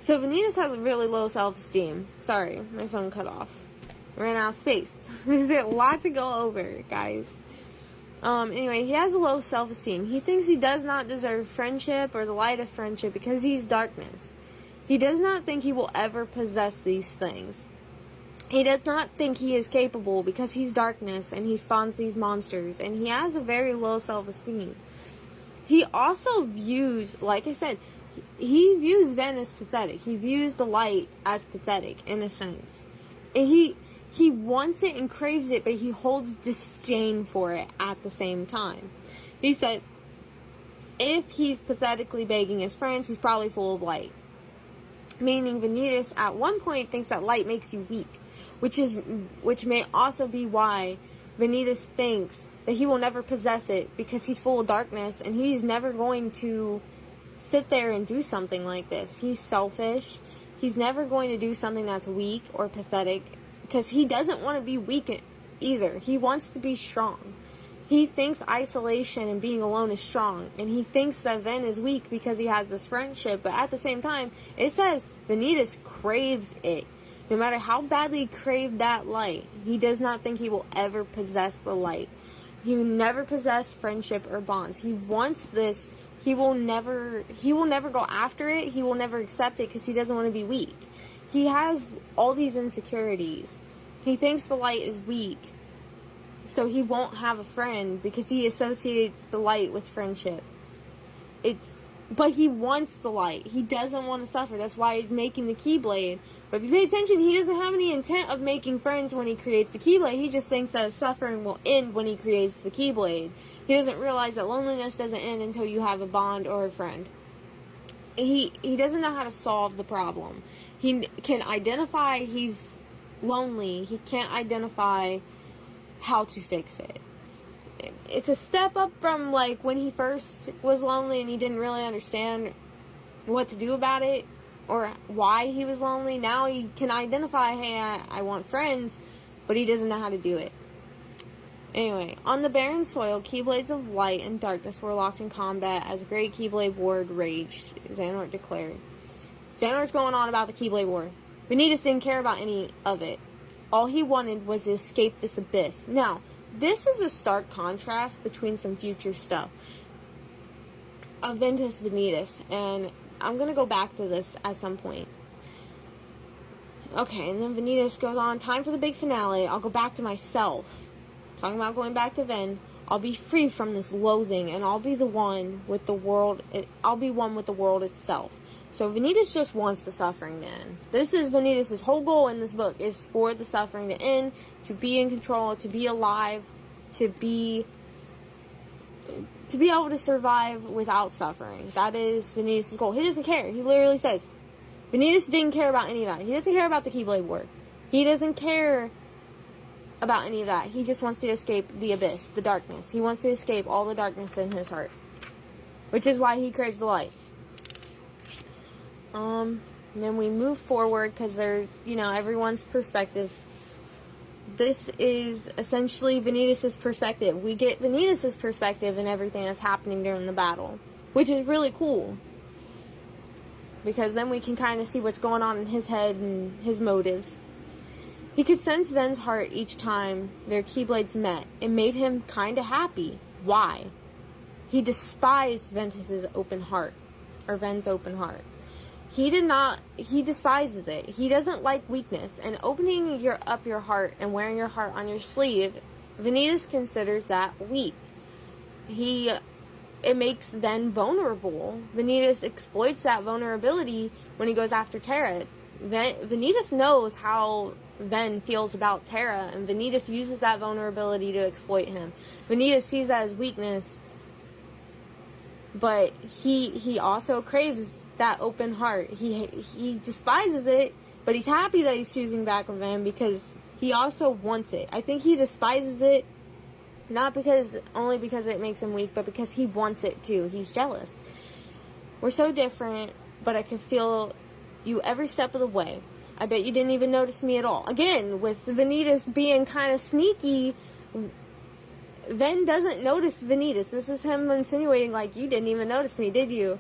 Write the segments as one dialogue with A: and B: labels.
A: So Vanitas has a really low self-esteem. Sorry, my phone cut off. Ran out of space. There's a lot to go over, guys. Anyway, he has a low self-esteem. He thinks he does not deserve friendship or the light of friendship because he's darkness. He does not think he will ever possess these things. He does not think he is capable because he's darkness and he spawns these monsters. And he has a very low self-esteem. He also views, like I said, he views Ven as pathetic. He views the light as pathetic, in a sense. And he wants it and craves it, but he holds disdain for it at the same time. He says, if he's pathetically begging his friends, he's probably full of light. Meaning Vanitas at one point thinks that light makes you weak, which may also be why Vanitas thinks that he will never possess it because he's full of darkness and he's never going to sit there and do something like this. He's selfish. He's never going to do something that's weak or pathetic because he doesn't want to be weak either. He wants to be strong. He thinks isolation and being alone is strong, and he thinks that Ven is weak because he has this friendship, but at the same time, it says Vanitas craves it. No matter how badly he craved that light, he does not think he will ever possess the light. He will never possess friendship or bonds. He wants this. He will never go after it. He will never accept it because he doesn't want to be weak. He has all these insecurities. He thinks the light is weak. So he won't have a friend because he associates the light with friendship. But he wants the light. He doesn't want to suffer. That's why he's making the Keyblade. But if you pay attention, he doesn't have any intent of making friends when he creates the Keyblade. He just thinks that suffering will end when he creates the Keyblade. He doesn't realize that loneliness doesn't end until you have a bond or a friend. He doesn't know how to solve the problem. He can identify he's lonely. He can't identify how to fix it. It's a step up from like when he first was lonely and he didn't really understand what to do about it or why he was lonely. Now he can identify, hey, I want friends, but he doesn't know how to do it. Anyway, on the barren soil, Keyblades of light and darkness were locked in combat as a great Keyblade war raged, Xehanort declared. Xehanort's going on about the Keyblade war. Vanitas didn't care about any of it. All he wanted was to escape this abyss. Now, this is a stark contrast between some future stuff. Aventus Vanitas, and I'm going to go back to this at some point. Okay, and then Vanitas goes on, time for the big finale. I'll go back to myself. Talking about going back to Ven. I'll be free from this loathing, and I'll be one with the world itself. So Vanitas just wants the suffering to end. This is Vanitas' whole goal in this book, is for the suffering to end, to be in control, to be alive, to be able to survive without suffering. That is Vanitas' goal. He doesn't care. He literally says, Vanitas didn't care about any of that. He doesn't care about the Keyblade War. He doesn't care about any of that. He just wants to escape the abyss, the darkness. He wants to escape all the darkness in his heart, which is why he craves the light. And then we move forward because they're, everyone's perspectives. This is essentially Vanitas' perspective. We get Vanitas' perspective in everything that's happening during the battle, which is really cool. Because then we can kind of see what's going on in his head and his motives. He could sense Ven's heart each time their Keyblades met. It made him kind of happy. Why? He despised Ventus's open heart, or Ven's open heart. He despises it. He doesn't like weakness, and opening up your heart and wearing your heart on your sleeve, Vanitas considers that weak. It makes Ven vulnerable. Vanitas exploits that vulnerability when he goes after Terra. Vanitas knows how Ven feels about Terra, and Vanitas uses that vulnerability to exploit him. Vanitas sees that as weakness, but he also craves that open heart. He despises it, but he's happy that he's choosing back with Ven because he also wants it. I think he despises it not only because it makes him weak, but because he wants it too. He's jealous. We're so different, but I can feel you every step of the way. I bet you didn't even notice me at all. Again, with Vanitas being kind of sneaky, Ven doesn't notice Vanitas. This is him insinuating like, you didn't even notice me, did you?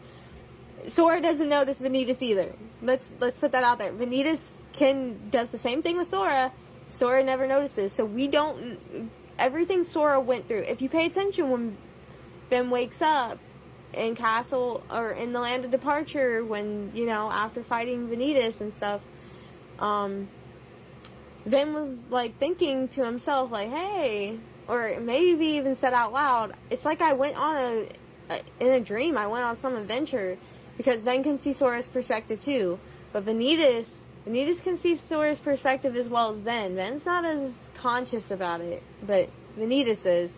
A: Sora doesn't notice Vanitas either. Let's put that out there. Vanitas does the same thing with Sora. Sora never notices. So we don't... Everything Sora went through. If you pay attention when Ben wakes up in Castle, or in the Land of Departure, when, you know, after fighting Vanitas and stuff, Ben was, like, thinking to himself, like, hey, or maybe even said out loud, it's like I went on in a dream, I went on some adventure, because Ben can see Sora's perspective too, but Vanitas can see Sora's perspective as well as Ben. Ben's not as conscious about it, but Vanitas is.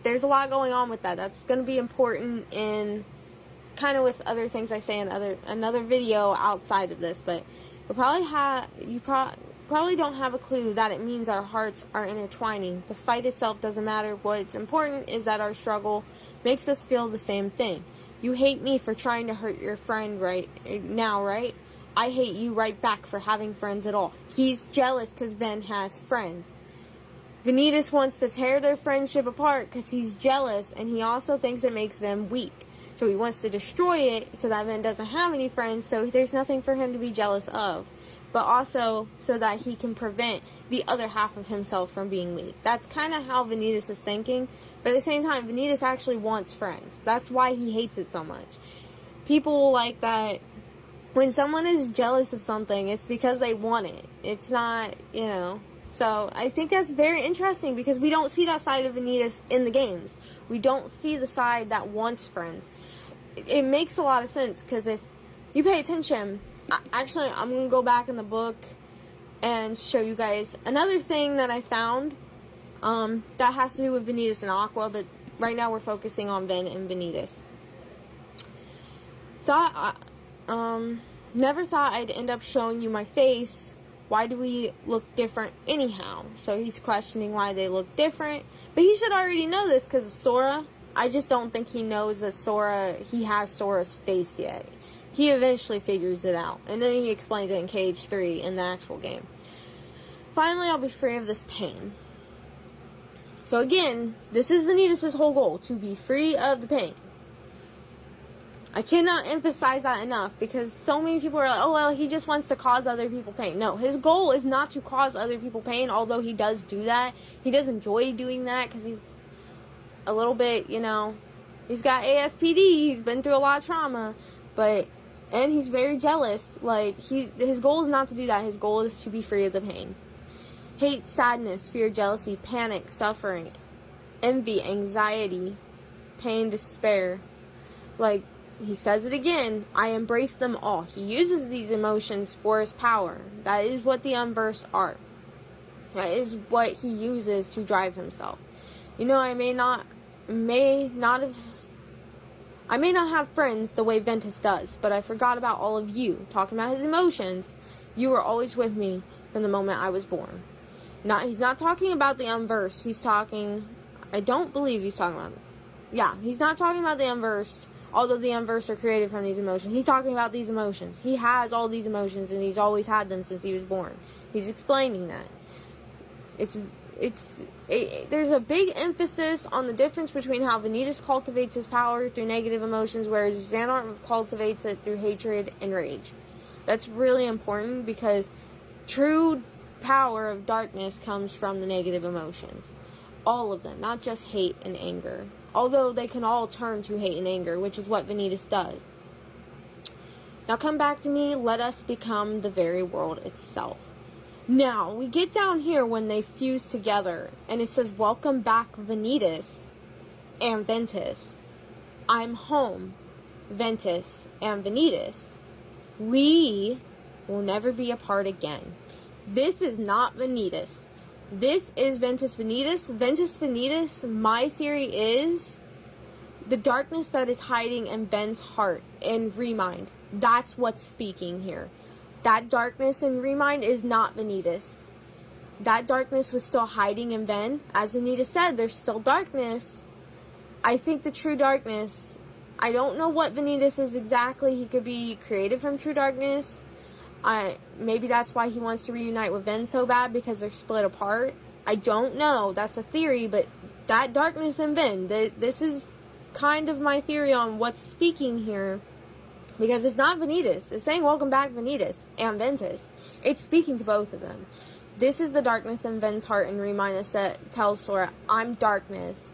A: There's a lot going on with that. That's going to be important in kind of with other things I say in another video outside of this, but you probably don't have a clue that it means our hearts are intertwining. The fight itself doesn't matter. What's important is that our struggle makes us feel the same thing. You hate me for trying to hurt your friend right now, right? I hate you right back for having friends at all. He's jealous because Ben has friends. Vanitas wants to tear their friendship apart because he's jealous, and he also thinks it makes Ben weak. So he wants to destroy it so that Ben doesn't have any friends, so there's nothing for him to be jealous of. But also so that he can prevent the other half of himself from being weak. That's kind of how Vanitas is thinking. But at the same time, Vanitas actually wants friends. That's why he hates it so much. People like that, when someone is jealous of something, it's because they want it. It's not, you know. So I think that's very interesting because we don't see that side of Vanitas in the games. We don't see the side that wants friends. It makes a lot of sense because if you pay attention, actually I'm going to go back in the book and show you guys another thing that I found that has to do with Vanitas and Aqua, but right now we're focusing on Ben and Vanitas. Never thought I'd end up showing you my face. Why do we look different anyhow? So he's questioning why they look different. But he should already know this because of Sora. I just don't think he knows that he has Sora's face yet. He eventually figures it out. And then he explains it in Cage 3 in the actual game. Finally, I'll be free of this pain. So again, this is Vanitas' whole goal, to be free of the pain. I cannot emphasize that enough because so many people are like, oh, well, he just wants to cause other people pain. No, his goal is not to cause other people pain, although he does do that. He does enjoy doing that because he's a little bit, you know, he's got ASPD, he's been through a lot of trauma, and he's very jealous. Like, his goal is not to do that. His goal is to be free of the pain. Hate, sadness, fear, jealousy, panic, suffering, envy, anxiety, pain, despair. Like, he says it again, I embrace them all. He uses these emotions for his power. That is what the unversed are. That is what he uses to drive himself. You know, I may not have friends the way Ventus does, but I forgot about all of you. Talking about his emotions, you were always with me from the moment I was born. He's not talking about the unversed. I don't believe he's talking about, he's not talking about the unversed. Although the unversed are created from these emotions. He's talking about these emotions. He has all these emotions and he's always had them since he was born. He's explaining that. There's a big emphasis on the difference between how Vanitas cultivates his power through negative emotions, whereas Xehanort cultivates it through hatred and rage. That's really important because true power of darkness comes from the negative emotions. All of them, not just hate and anger. Although they can all turn to hate and anger, which is what Vanitas does. Now come back to me, let us become the very world itself. Now, we get down here when they fuse together, and it says, welcome back Vanitas and Ventus. I'm home, Ventus and Vanitas. We will never be apart again. This is not Vanitas. This is Ventus Vanitas. Ventus Vanitas, my theory is the darkness that is hiding in Ben's heart and Remind. That's what's speaking here. That darkness in Remind is not Vanitas. That darkness was still hiding in Ben. As Vanitas said, there's still darkness. I think the true darkness, I don't know what Vanitas is exactly. He could be created from true darkness. Maybe that's why he wants to reunite with Ben so bad, because they're split apart. I don't know. That's a theory, but that darkness in Ben, this is kind of my theory on what's speaking here. Because it's not Vanitas. It's saying welcome back Vanitas and Ventus. It's speaking to both of them. This is the darkness in Ven's heart, and Reminas that tells Sora, I'm darkness.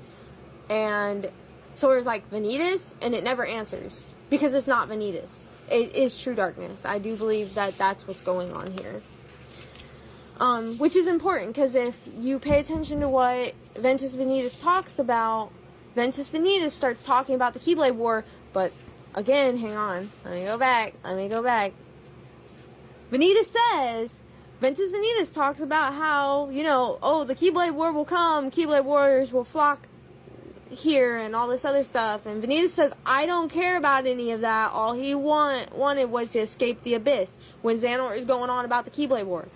A: And Sora's like, Vanitas? And it never answers. Because it's not Vanitas. It is true darkness. I do believe that that's what's going on here. Which is important, because if you pay attention to what Ventus Vanitas talks about, Ventus Vanitas starts talking about the Keyblade War, but again, hang on. Let me go back. Vanitas says, Ventus Vanitas talks about how, the Keyblade War will come, Keyblade Warriors will flock here, and all this other stuff. And Vanitas says, I don't care about any of that. All he wanted was to escape the abyss when Xehanort is going on about the Keyblade War.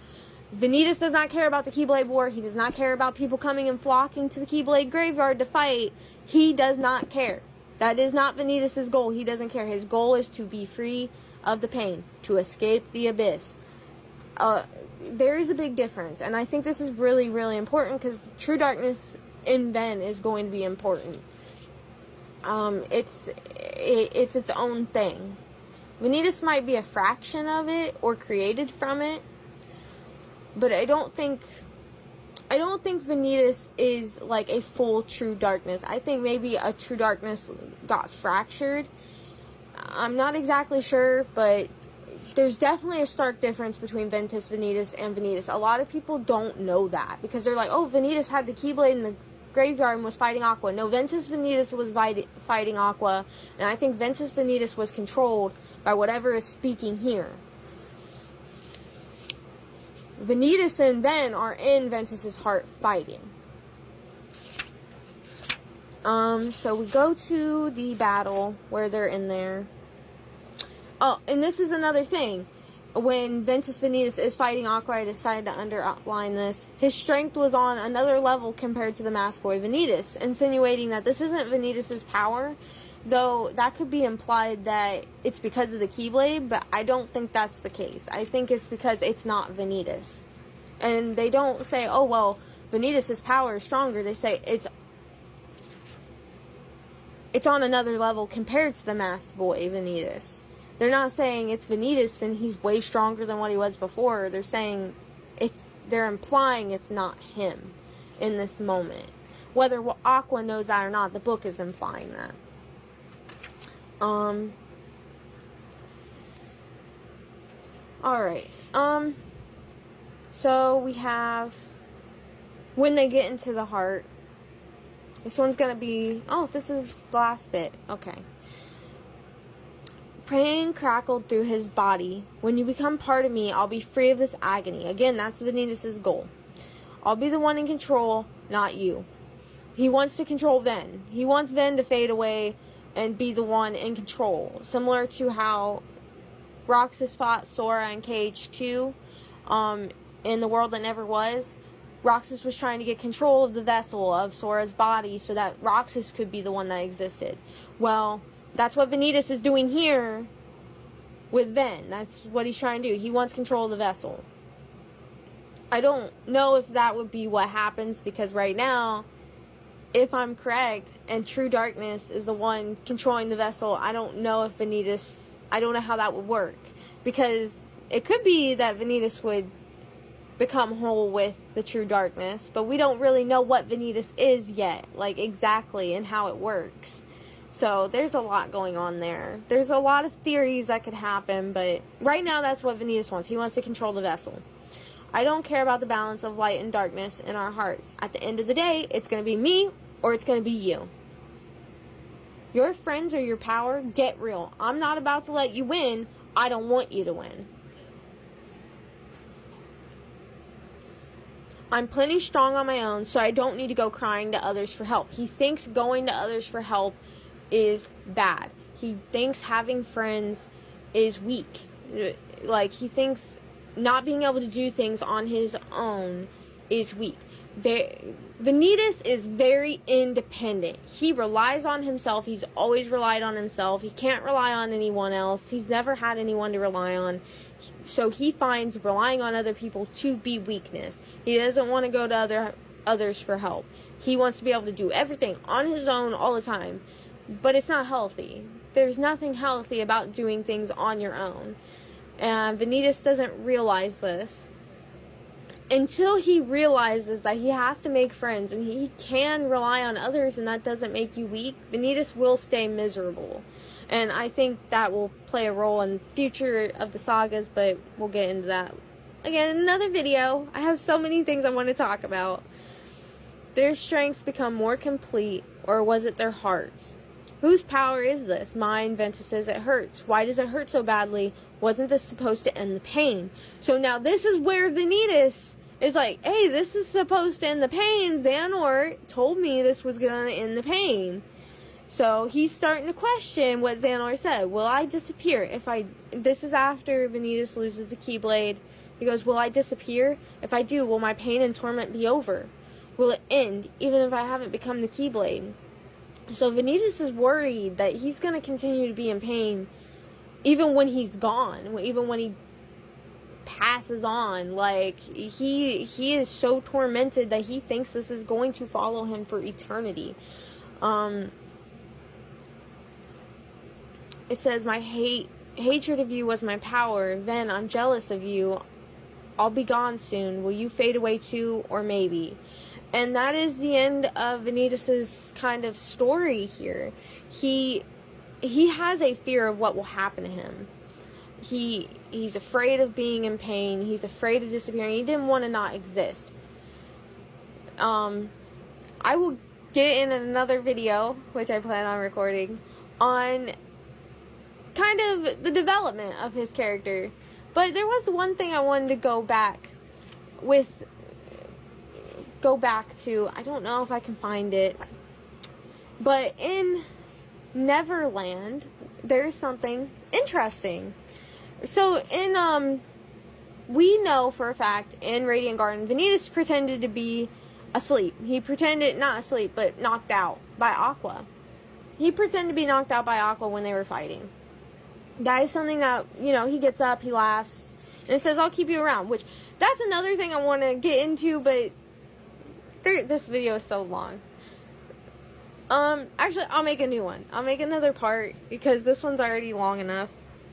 A: Vanitas does not care about the Keyblade War. He does not care about people coming and flocking to the Keyblade graveyard to fight. He does not care. That is not Vanitas' goal. He doesn't care. His goal is to be free of the pain, to escape the abyss. There is a big difference, and I think this is really, really important, because true darkness in Ven is going to be important. It's its own thing. Vanitas might be a fraction of it or created from it, but I don't think Vanitas is like a full true darkness. I think maybe a true darkness got fractured. I'm not exactly sure, but there's definitely a stark difference between Ventus Vanitas and Vanitas. A lot of people don't know that, because they're like, oh, Vanitas had the Keyblade in the graveyard and was fighting Aqua. No, Ventus Vanitas was fighting Aqua, and I think Ventus Vanitas was controlled by whatever is speaking here. Vanitas and Ven are in Ventus's heart fighting. So we go to the battle where they're in there. Oh, and this is another thing. When Ventus Vanitas is fighting Aqua, I decided to underline this. His strength was on another level compared to the Mask Boy Vanitas, insinuating that this isn't Vanitas' power. Though that could be implied that it's because of the Keyblade, but I don't think that's the case. I think it's because it's not Vanitas. And they don't say, oh, well, Vanitas' power is stronger. They say it's on another level compared to the Masked Boy Vanitas. They're not saying it's Vanitas and he's way stronger than what he was before. They're saying they're implying it's not him in this moment. Whether Aqua knows that or not, the book is implying that. Alright. So we have when they get into the heart. This one's gonna be, oh, this is the last bit. Okay. Pain crackled through his body. When you become part of me, I'll be free of this agony. Again, that's Vanitas' goal. I'll be the one in control, not you. He wants to control Ven. He wants Ven to fade away and be the one in control. Similar to how Roxas fought Sora in KH2 in The World That Never Was. Roxas was trying to get control of the vessel of Sora's body so that Roxas could be the one that existed. Well, that's what Vanitas is doing here with Ven. That's what he's trying to do. He wants control of the vessel. I don't know if that would be what happens, because right now, if I'm correct, and True Darkness is the one controlling the vessel, I don't know if Vanitas, I don't know how that would work. Because it could be that Vanitas would become whole with the True Darkness, but we don't really know what Vanitas is yet, like exactly, and how it works. So there's a lot going on there. There's a lot of theories that could happen, but right now that's what Vanitas wants. He wants to control the vessel. I don't care about the balance of light and darkness in our hearts. At the end of the day, it's going to be me or it's going to be you. Your friends or your power, get real. I'm not about to let you win. I don't want you to win. I'm plenty strong on my own, so I don't need to go crying to others for help. He thinks going to others for help is bad. He thinks having friends is weak. Like, he thinks not being able to do things on his own is weak. Vanitas is very independent. He relies on himself. He's always relied on himself. He can't rely on anyone else. He's never had anyone to rely on. So he finds relying on other people to be weakness. He doesn't want to go to others for help. He wants to be able to do everything on his own all the time. but it's not healthy. There's nothing healthy about doing things on your own. And Vanitas doesn't realize this. Until he realizes that he has to make friends and he can rely on others and that doesn't make you weak, Vanitas will stay miserable. And I think that will play a role in the future of the sagas, but we'll get into that again in another video. I have so many things I want to talk about. Their strengths become more complete, or was it their hearts? Whose power is this? Mine, Ventus's. It hurts. Why does it hurt so badly? Wasn't this supposed to end the pain? So now this is where Vanitas is like, hey, this is supposed to end the pain. Xehanort told me this was going to end the pain. So he's starting to question what Xehanort said. Will I disappear if I... This is after Vanitas loses the Keyblade. He goes, will I disappear? If I do, will my pain and torment be over? Will it end, even if I haven't become the Keyblade? So Vanitas is worried that he's going to continue to be in pain even when he's gone, even when he passes on. Like, he is so tormented that he thinks this is going to follow him for eternity. It says, my hatred of you was my power. Ven, I'm jealous of you. I'll be gone soon. Will you fade away too, or maybe? And that is the end of Vanitas' kind of story here. He has a fear of what will happen to him. He's afraid of being in pain. He's afraid of disappearing. He didn't want to not exist. I will get in another video, which I plan on recording, on kind of the development of his character. But there was one thing I wanted to go back to. I don't know if I can find it. But in Neverland, there's something interesting. So we know for a fact in Radiant Garden, Vanitas pretended to be asleep. He pretended, not asleep, but knocked out by Aqua. He pretended to be knocked out by Aqua when they were fighting. That is something that, he gets up, he laughs, and it says, I'll keep you around, which, that's another thing I want to get into, but this video is so long. Actually, I'll make a new one. I'll make another part, because this one's already long enough.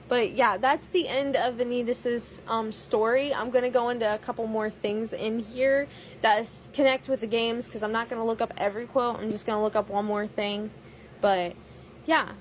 A: But yeah, that's the end of Vanitas' story. I'm going to go into a couple more things in here that connect with the games, because I'm not going to look up every quote. I'm just going to look up one more thing. But yeah,